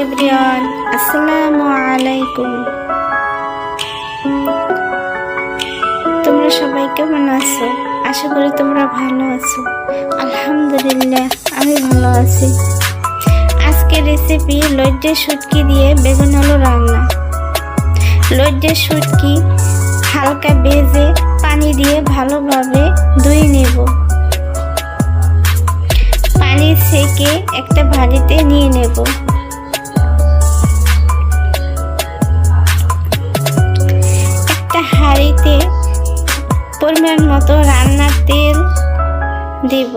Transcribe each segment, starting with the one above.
Everyone, আসসালামু আলাইকুম। তোমরা সবাই কেমন আছো? আশা করি তোমরা ভালো আছো। আলহামদুলিল্লাহ, আমি ভালো আছি। আজকে রেসিপি লইট্টে শুটকি দিয়ে বেগুন আলু রান্না। লইট্টে শুটকি হালকা ভেজে পানি দিয়ে ভালোভাবে ধুয়ে নেব। পানি সেকে একটা ভাঁড়িতে নিয়ে নেব। একটা হাঁড়িতে পরিমাণ মতো রান্নার তেল দেব।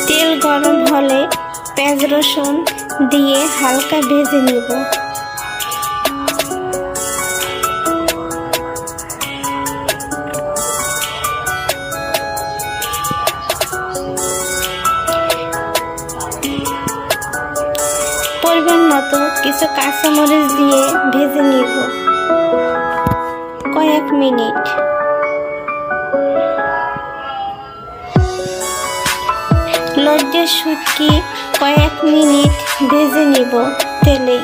তেল গরম হলে পেঁয়াজ রসুন দিয়ে হালকা ভেজে নেব। পরিমাণ মতো কিছু কাঁচামরিচ দিয়ে ভেজে নিব কয়েক মিনিট। লইট্টে শুটকি কয়েক মিনিট ভেজে নিব তেলে।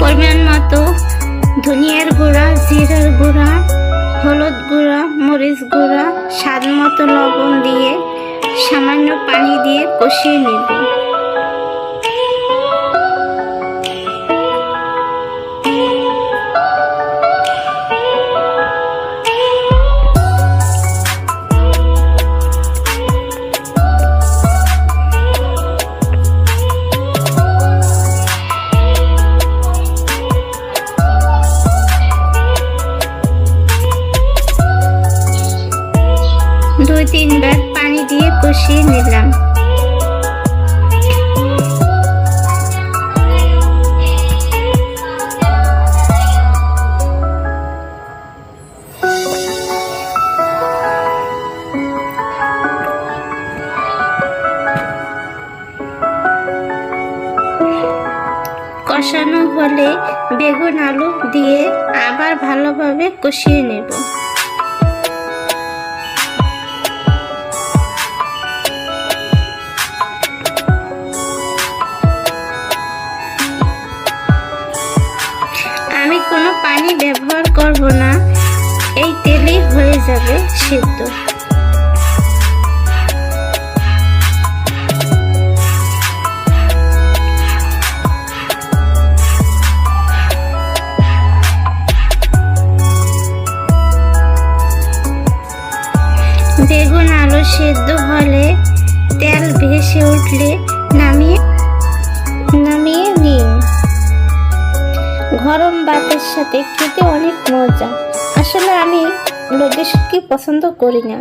পরিমাণ মতো ধনিয়ার গুঁড়া, জিরার গুঁড়া, হলুদ গুঁড়া, মরিচ গুঁড়া, স্বাদ মতো লবণ দিয়ে সামান্য পানি দিয়ে কষিয়ে নেব। দুই তিনবার পানি দিয়ে কষিয়ে নিলাম। কষানো হলে বেগুন আলু দিয়ে আবার ভালোভাবে কষিয়ে নেব। আমি কোনো পানি ব্যবহার করব না, এই তেলেই হয়ে যাবে সিদ্ধ। বেগুন আলু সিদ্ধ হলে তেল ভেসে উঠলে নামিয়ে নিন। গরম ভাতের সাথে খেতে অনেক মজা। আসলে আমি লইট্টে শুটকি পছন্দ করি না।